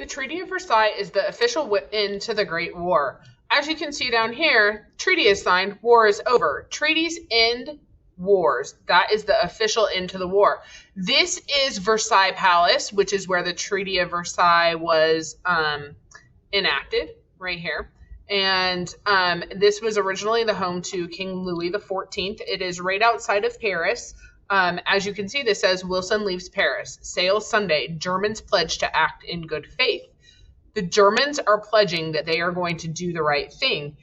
The Treaty of Versailles is the official end to the Great War. As you can see down here, treaty is signed, war is over. Treaties end wars. That is the official end to the war. This is Versailles Palace, which is where the Treaty of Versailles was enacted, right here. And this was originally the home to King Louis XIV. It is right outside of Paris. As you can see, this says, Wilson leaves Paris. Sails Sunday. Germans pledge to act in good faith. The Germans are pledging that they are going to do the right thing.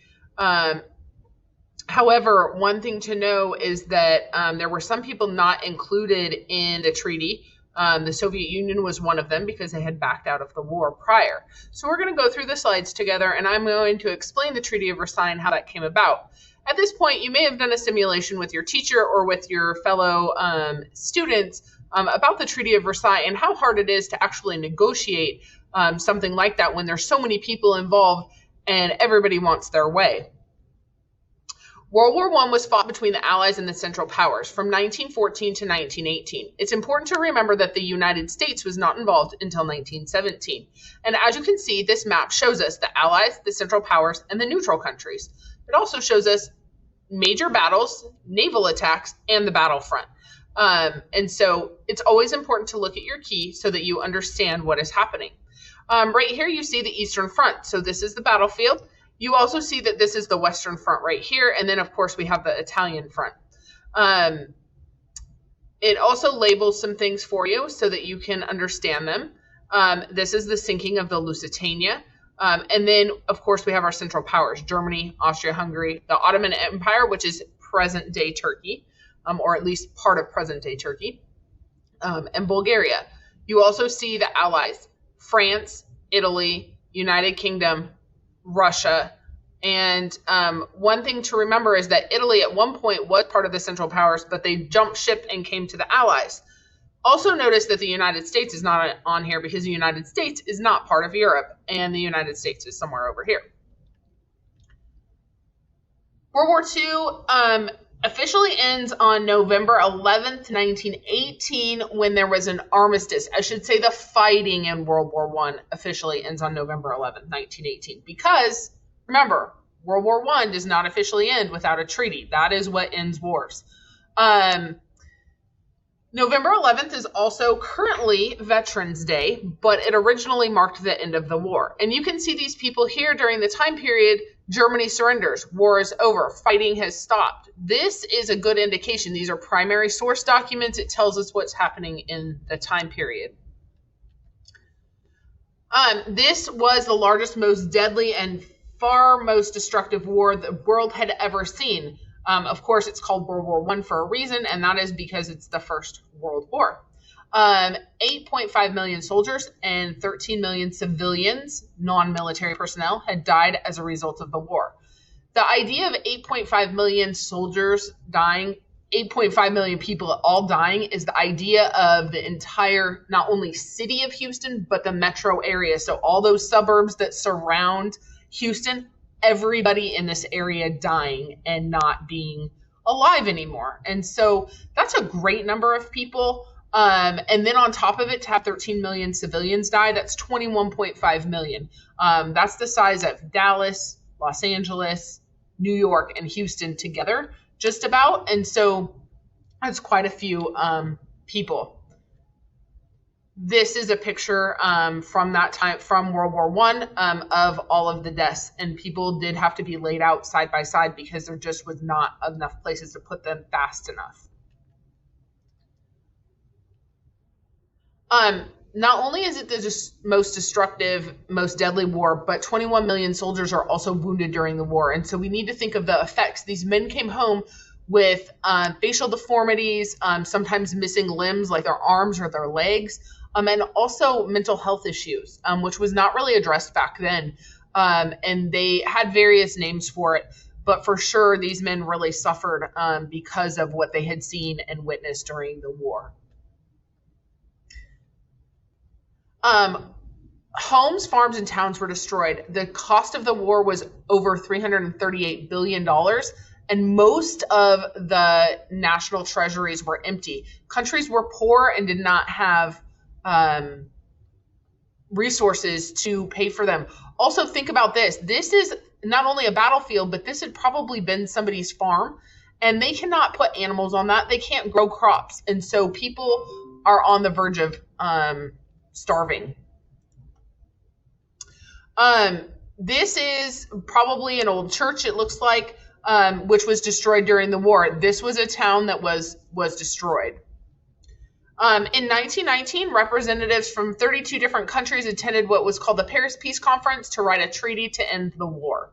However, one thing to know is that there were some people not included in the treaty. The Soviet Union was one of them because they had backed out of the war prior. So we're going to go through the slides together, and I'm going to explain the Treaty of Versailles and how that came about. At this point, you may have done a simulation with your teacher or with your fellow students about the Treaty of Versailles and how hard it is to actually negotiate something like that when there's so many people involved and everybody wants their way. World War I was fought between the Allies and the Central Powers from 1914 to 1918. It's important to remember that the United States was not involved until 1917. And as you can see, this map shows us the Allies, the Central Powers, and the neutral countries. It also shows us major battles, naval attacks, and the battlefront. And so it's always important to look at your key so that you understand what is happening. Right here, you see the Eastern Front. So this is the battlefield. You also see that this is the Western Front right here. And then, of course, we have the Italian Front. It also labels some things for you so that you can understand them. This is the sinking of the Lusitania. And then, of course, we have our Central Powers, Germany, Austria-Hungary, the Ottoman Empire, which is present-day Turkey, or at least part of present-day Turkey, and Bulgaria. You also see the Allies, France, Italy, United Kingdom, Russia. And one thing to remember is that Italy at one point was part of the Central Powers, but they jumped ship and came to the Allies. Also notice that the United States is not on here because the United States is not part of Europe, and the United States is somewhere over here. World War II officially ends on November 11th, 1918, when there was an armistice. I should say the fighting in World War I officially ends on November 11th, 1918, because, remember, World War I does not officially end without a treaty. That is what ends wars. November 11th is also currently Veterans Day, but it originally marked the end of the war. And you can see these people here during the time period. Germany surrenders. War is over. Fighting has stopped. This is a good indication. These are primary source documents. It tells us what's happening in the time period. This was the largest, most deadly, and far most destructive war the world had ever seen. Of course, it's called World War I for a reason, and that is because it's the First World War. 8.5 million soldiers and 13 million civilians, non-military personnel, had died as a result of the war. The idea of 8.5 million soldiers dying, 8.5 million people all dying, is the idea of the entire, not only city of Houston, but the metro area. So all those suburbs that surround Houston, everybody in this area dying and not being alive anymore. And so that's a great number of people. And then on top of it, to have 13 million civilians die, that's 21.5 million. That's the size of Dallas, Los Angeles, New York, and Houston together, just about. And so that's quite a few people. This is a picture from that time, from World War I, of all of the deaths. And people did have to be laid out side by side because there just was not enough places to put them fast enough. Not only is it the most destructive, most deadly war, but 21 million soldiers are also wounded during the war. And so we need to think of the effects. These men came home with facial deformities, sometimes missing limbs like their arms or their legs, and also mental health issues, which was not really addressed back then. And they had various names for it, but for sure these men really suffered because of what they had seen and witnessed during the war. Homes, farms, and towns were destroyed. The cost of the war was over $338 billion, and most of the national treasuries were empty. Countries were poor and did not have resources to pay for them. Also, think about this. This is not only a battlefield, but this had probably been somebody's farm, and they cannot put animals on that. They can't grow crops. And so people are on the verge of starving. This is probably an old church, it looks like, which was destroyed during the war. This was a town that was destroyed. In 1919, representatives from 32 different countries attended what was called the Paris Peace Conference to write a treaty to end the war.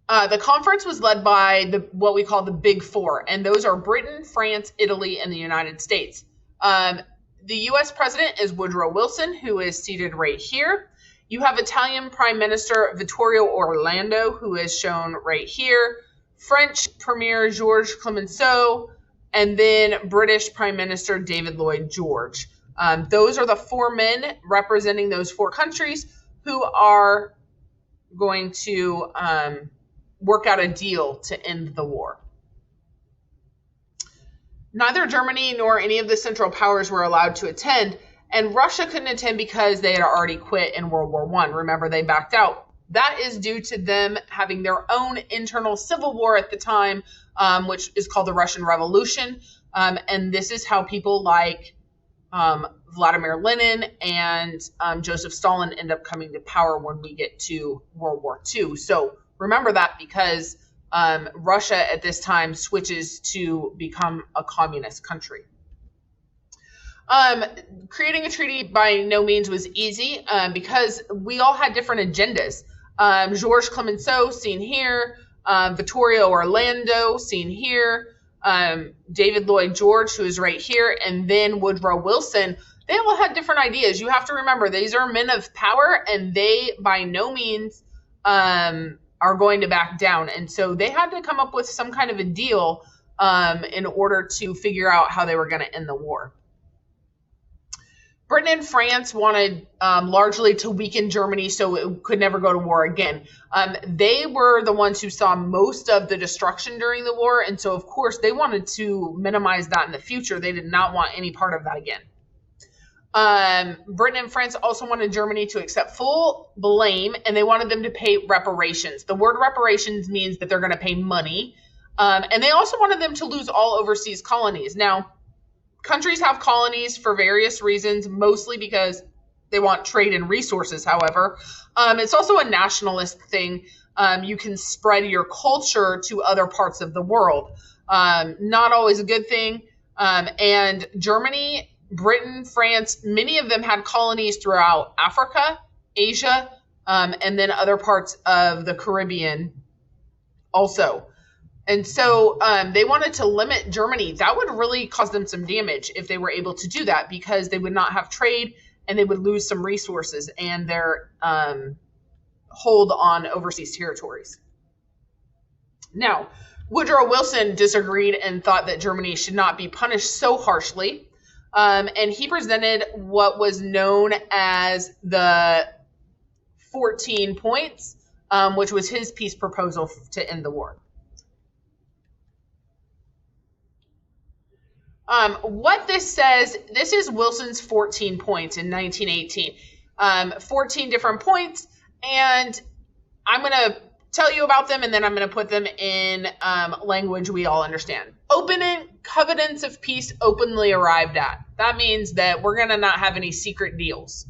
The conference was led by what we call the Big Four, and those are Britain, France, Italy, and the United States. The U.S. president is Woodrow Wilson, who is seated right here. You have Italian Prime Minister Vittorio Orlando, who is shown right here. French Premier Georges Clemenceau, and then British Prime Minister David Lloyd George. Those are the four men representing those four countries who are going to work out a deal to end the war. Neither Germany nor any of the Central Powers were allowed to attend, and Russia couldn't attend because they had already quit in World War I. Remember, they backed out. That is due to them having their own internal civil war at the time, which is called the Russian Revolution. And this is how people like Vladimir Lenin and Joseph Stalin end up coming to power when we get to World War II. So remember that, because Russia at this time switches to become a communist country. Creating a treaty by no means was easy because we all had different agendas. Georges Clemenceau, seen here, Vittorio Orlando, seen here, David Lloyd George, who is right here, and then Woodrow Wilson. They all had different ideas. You have to remember, these are men of power, and they by no means are going to back down. And so they had to come up with some kind of a deal in order to figure out how they were going to end the war. Britain and France wanted largely to weaken Germany so it could never go to war again. They were the ones who saw most of the destruction during the war, and so, of course, they wanted to minimize that in the future. They did not want any part of that again. Britain and France also wanted Germany to accept full blame, and they wanted them to pay reparations. The word reparations means that they're going to pay money, and they also wanted them to lose all overseas colonies. Now, countries have colonies for various reasons, mostly because they want trade and resources, however. It's also a nationalist thing. You can spread your culture to other parts of the world. Not always a good thing. And Germany, Britain, France, many of them had colonies throughout Africa, Asia, and then other parts of the Caribbean also. And so they wanted to limit Germany. That would really cause them some damage if they were able to do that, because they would not have trade and they would lose some resources and their hold on overseas territories. Now, Woodrow Wilson disagreed and thought that Germany should not be punished so harshly. And he presented what was known as the 14 points, which was his peace proposal to end the war. What this says, this is Wilson's 14 points in 1918. 14 different points, and I'm going to tell you about them, and then I'm going to put them in language we all understand. Opening covenants of peace openly arrived at. That means that we're going to not have any secret deals.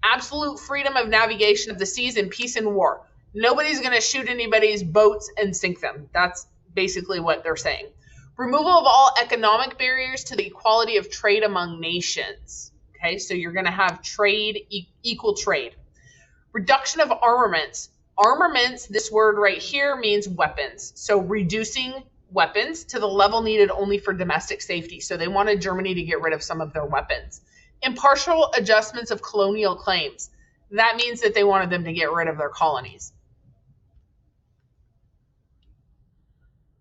Absolute freedom of navigation of the seas in peace and war. Nobody's going to shoot anybody's boats and sink them. That's basically what they're saying. Removal of all economic barriers to the equality of trade among nations. Okay, so you're going to have trade, equal trade. Reduction of armaments. Armaments, this word right here means weapons. So reducing weapons to the level needed only for domestic safety. So they wanted Germany to get rid of some of their weapons. Impartial adjustments of colonial claims. That means that they wanted them to get rid of their colonies.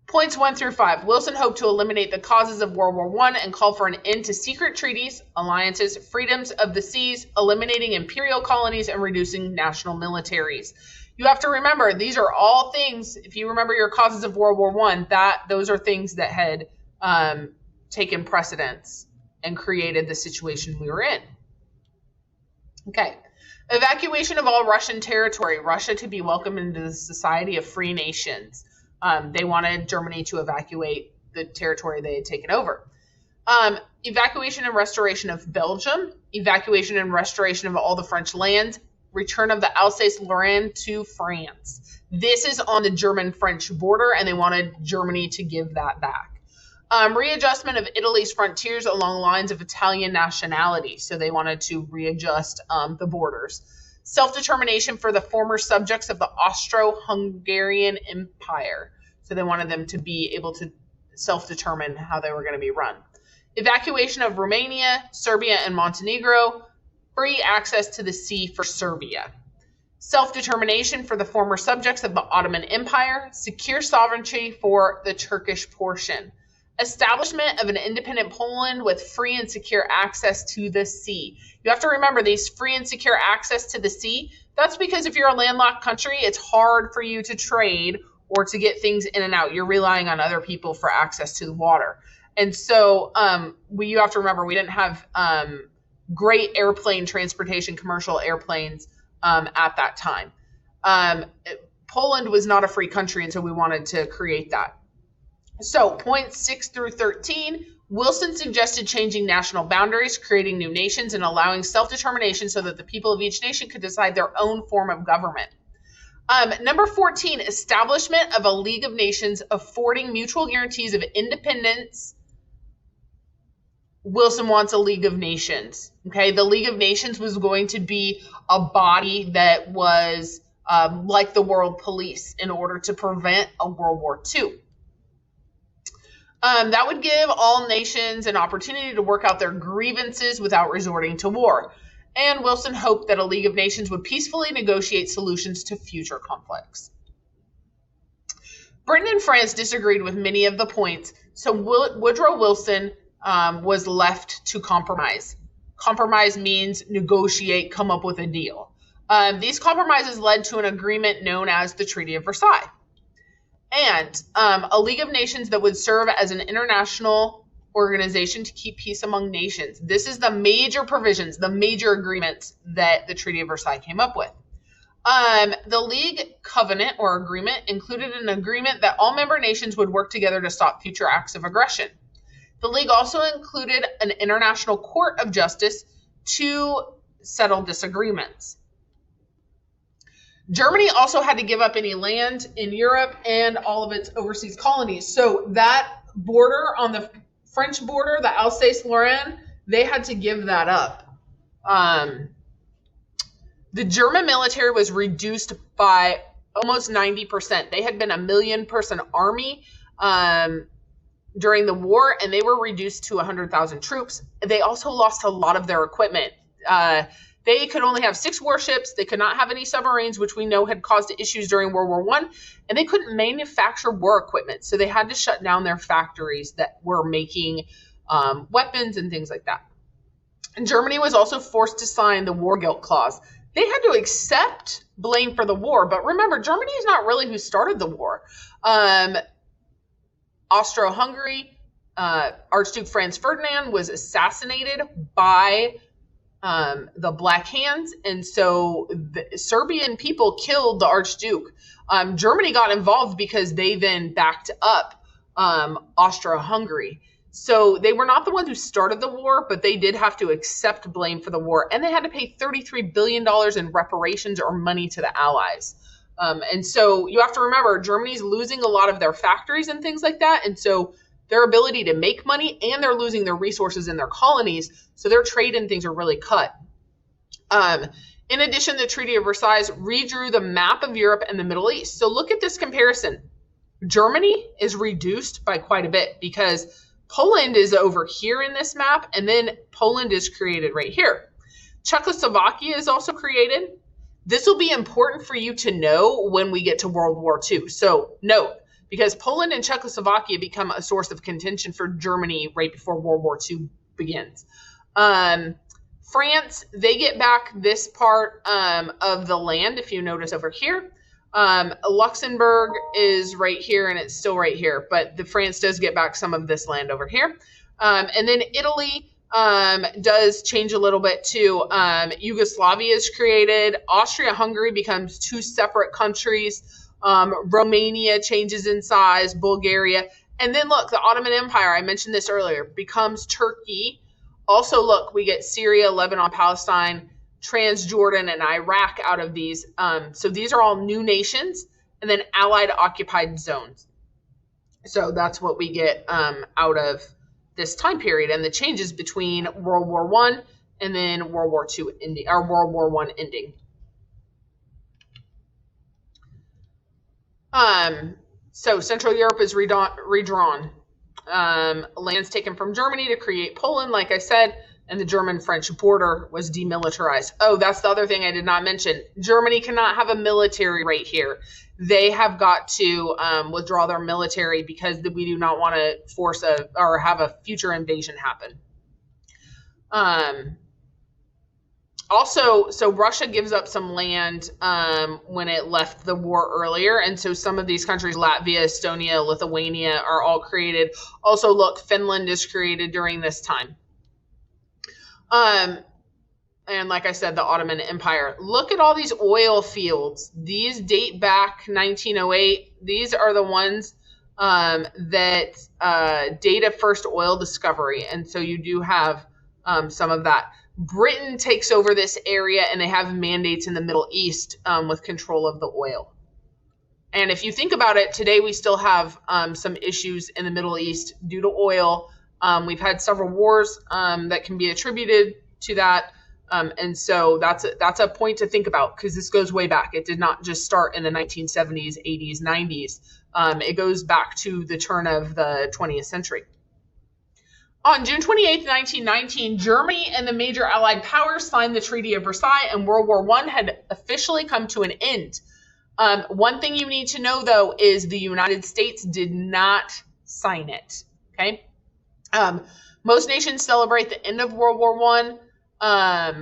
Points 1 through 5. Wilson hoped to eliminate the causes of World War I and call for an end to secret treaties, alliances, freedoms of the seas, eliminating imperial colonies, and reducing national militaries. You have to remember, these are all things, if you remember your causes of World War I, those are things that had taken precedence and created the situation we were in. Okay. Evacuation of all Russian territory. Russia to be welcomed into the Society of Free Nations. They wanted Germany to evacuate the territory they had taken over. Evacuation and restoration of Belgium. Evacuation and restoration of all the French lands. Return of the Alsace-Lorraine to France. This is on the German-French border, and they wanted Germany to give that back. Readjustment of Italy's frontiers along lines of Italian nationality. So they wanted to readjust the borders. Self-determination for the former subjects of the Austro-Hungarian Empire. So they wanted them to be able to self-determine how they were going to be run. Evacuation of Romania, Serbia, and Montenegro. Free access to the sea for Serbia. Self-determination for the former subjects of the Ottoman Empire. Secure sovereignty for the Turkish portion. Establishment of an independent Poland with free and secure access to the sea. You have to remember these free and secure access to the sea. That's because if you're a landlocked country, it's hard for you to trade or to get things in and out. You're relying on other people for access to the water. And so you have to remember we didn't have great airplane transportation, commercial airplanes at that time. Poland was not a free country, and so we wanted to create that. So points 6 through 13, Wilson suggested changing national boundaries, creating new nations, and allowing self-determination so that the people of each nation could decide their own form of government. Number 14, establishment of a League of Nations affording mutual guarantees of independence. Wilson wants a League of Nations. Okay, the League of Nations was going to be a body that was like the world police in order to prevent a World War II. That would give all nations an opportunity to work out their grievances without resorting to war. And Wilson hoped that a League of Nations would peacefully negotiate solutions to future conflicts. Britain and France disagreed with many of the points, so Woodrow Wilson was left to compromise. Compromise means negotiate, come up with a deal. These compromises led to an agreement known as the Treaty of Versailles. And a League of Nations that would serve as an international organization to keep peace among nations. This is the major provisions, the major agreements that the Treaty of Versailles came up with. The League Covenant or agreement included an agreement that all member nations would work together to stop future acts of aggression. The League also included an international court of justice to settle disagreements. Germany also had to give up any land in Europe and all of its overseas colonies. So that border on the French border, the Alsace-Lorraine, they had to give that up. The German military was reduced by almost 90%. They had been a 1 million-person army during the war, and they were reduced to 100,000 troops. They also lost a lot of their equipment. They could only have 6 warships. They could not have any submarines, which we know had caused issues during World War I. And they couldn't manufacture war equipment. So they had to shut down their factories that were making weapons and things like that. And Germany was also forced to sign the War Guilt Clause. They had to accept blame for the war. But remember, Germany is not really who started the war. Austro-Hungary, Archduke Franz Ferdinand was assassinated by the Black Hands, and so the Serbian people killed the Archduke. Germany got involved because they then backed up Austro-Hungary. So they were not the ones who started the war, but they did have to accept blame for the war, and they had to pay $33 billion in reparations or money to the Allies. And so you have to remember, Germany's losing a lot of their factories and things like that, and so their ability to make money, and they're losing their resources in their colonies, so their trade and things are really cut. In addition, the Treaty of Versailles redrew the map of Europe and the Middle East. So look at this comparison. Germany is reduced by quite a bit because Poland is over here in this map, and then Poland is created right here. Czechoslovakia is also created. This will be important for you to know when we get to World War II. So note, because Poland and Czechoslovakia become a source of contention for Germany right before World War II begins. France, they get back this part of the land, if you notice over here. Luxembourg is right here, and it's still right here, but France does get back some of this land over here. And then Italy, does change a little bit too. Yugoslavia is created. Austria-Hungary becomes two separate countries. Romania changes in size. Bulgaria. And then look, the Ottoman Empire, I mentioned this earlier, becomes Turkey. Also, look, we get Syria, Lebanon, Palestine, Transjordan, and Iraq out of these. So these are all new nations, and then Allied occupied zones. So that's what we get out of this time period, and the changes between World War I and then World War II ending, or World War I ending. So Central Europe is redrawn. Lands taken from Germany to create Poland, like I said, and the German-French border was demilitarized. Oh, that's the other thing I did not mention. Germany cannot have a military right here. They have got to withdraw their military because we do not want to force or have a future invasion happen. Also, so Russia gives up some land when it left the war earlier. And so some of these countries, Latvia, Estonia, Lithuania, are all created. Also, look, Finland is created during this time. And like I said, the Ottoman Empire. Look at all these oil fields. These date back 1908. These are the ones that date of first oil discovery. And so you do have some of that. Britain takes over this area, and they have mandates in the Middle East with control of the oil. And if you think about it, today we still have some issues in the Middle East due to oil. We've had several wars that can be attributed to that. And so that's a point to think about, because this goes way back. It did not just start in the 1970s, 80s, 90s. It goes back to the turn of the 20th century. On June 28, 1919, Germany and the major Allied powers signed the Treaty of Versailles, and World War I had officially come to an end. One thing you need to know, though, is the United States did not sign it. Okay? Most nations celebrate the end of World War I.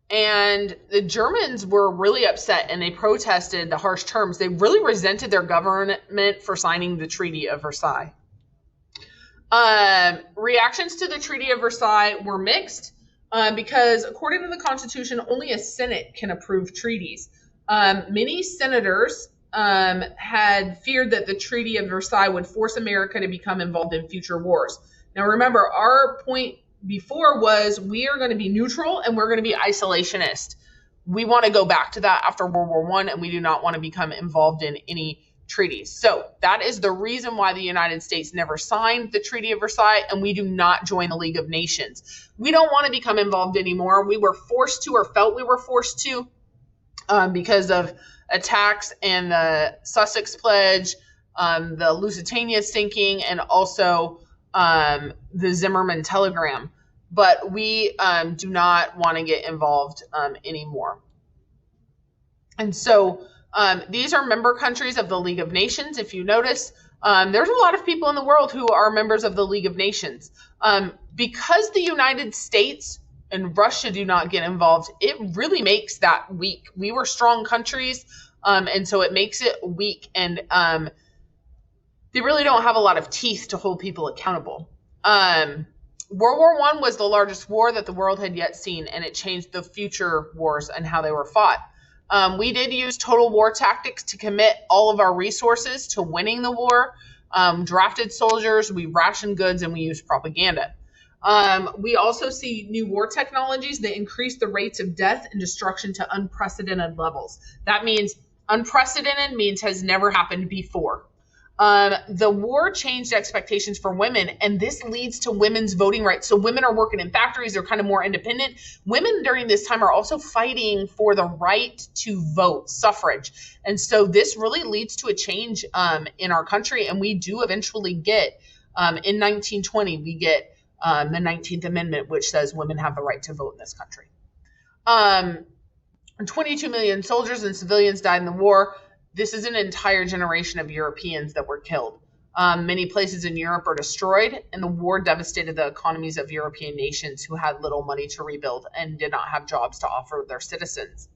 And the Germans were really upset, and they protested the harsh terms. They really resented their government for signing the Treaty of Versailles. Reactions to the Treaty of Versailles were mixed because, according to the Constitution, only a Senate can approve treaties. Many senators had feared that the Treaty of Versailles would force America to become involved in future wars. Now, remember, our point before was we are going to be neutral and we're going to be isolationist. We want to go back to that after World War I, and we do not want to become involved in any treaties. So that is the reason why the United States never signed the Treaty of Versailles, and we do not join the League of Nations. We don't want to become involved anymore. We were forced to, or felt we were forced to, because of attacks and the Sussex Pledge, the Lusitania sinking, and also the Zimmerman telegram. But we do not want to get involved anymore. And so these are member countries of the League of Nations. If you notice, there's a lot of people in the world who are members of the League of Nations. Because the United States and Russia do not get involved, it really makes that weak. We were strong countries, and so it makes it weak, and they really don't have a lot of teeth to hold people accountable. World War I was the largest war that the world had yet seen, and it changed the future wars and how they were fought. We did use total war tactics to commit all of our resources to winning the war. Drafted soldiers, we rationed goods, and we used propaganda. We also see new war technologies that increase the rates of death and destruction to unprecedented levels. That means unprecedented means has never happened before. The war changed expectations for women, and this leads to women's voting rights. So women are working in factories, they're kind of more independent. Women during this time are also fighting for the right to vote, suffrage. And so this really leads to a change in our country, and we do eventually get, in 1920, we get the 19th Amendment, which says women have the right to vote in this country. 22 million soldiers and civilians died in the war. This is an entire generation of Europeans that were killed. Many places in Europe are destroyed, and the war devastated the economies of European nations who had little money to rebuild and did not have jobs to offer their citizens.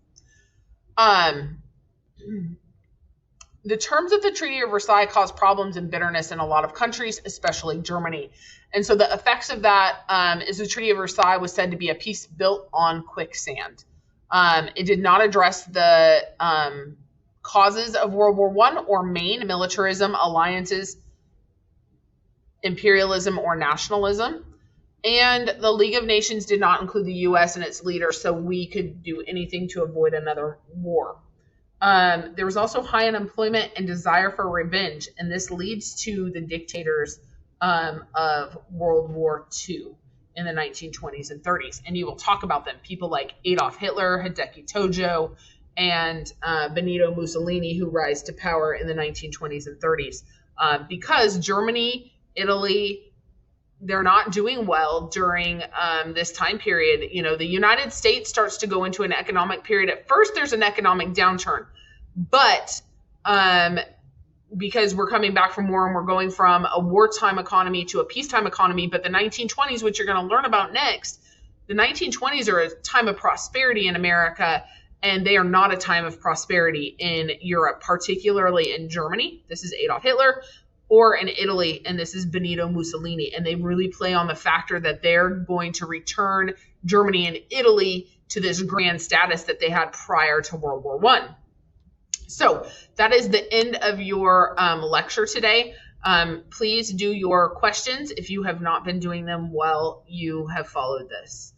The terms of the Treaty of Versailles caused problems and bitterness in a lot of countries, especially Germany. And so the effects of that is the Treaty of Versailles was said to be a peace built on quicksand. It did not address the causes of World War I or main militarism, alliances, imperialism, or nationalism. And the League of Nations did not include the U.S. and its leaders, so we could do anything to avoid another war. There was also high unemployment and desire for revenge, and this leads to the dictators of World War II in the 1920s and 30s. And you will talk about them. People like Adolf Hitler, Hideki Tojo, and Benito Mussolini, who rise to power in the 1920s and 30s. Because Germany, Italy, they're not doing well during this time period. You know, the United States starts to go into an economic period. At first, there's an economic downturn, but because we're coming back from war and we're going from a wartime economy to a peacetime economy, but the 1920s, which you're going to learn about next, the 1920s are a time of prosperity in America, and they are not a time of prosperity in Europe, particularly in Germany. This is Adolf Hitler. Or in Italy, and this is Benito Mussolini. And they really play on the factor that they're going to return Germany and Italy to this grand status that they had prior to World War I. So that is the end of your lecture today. Please do your questions. If you have not been doing them well, you have followed this.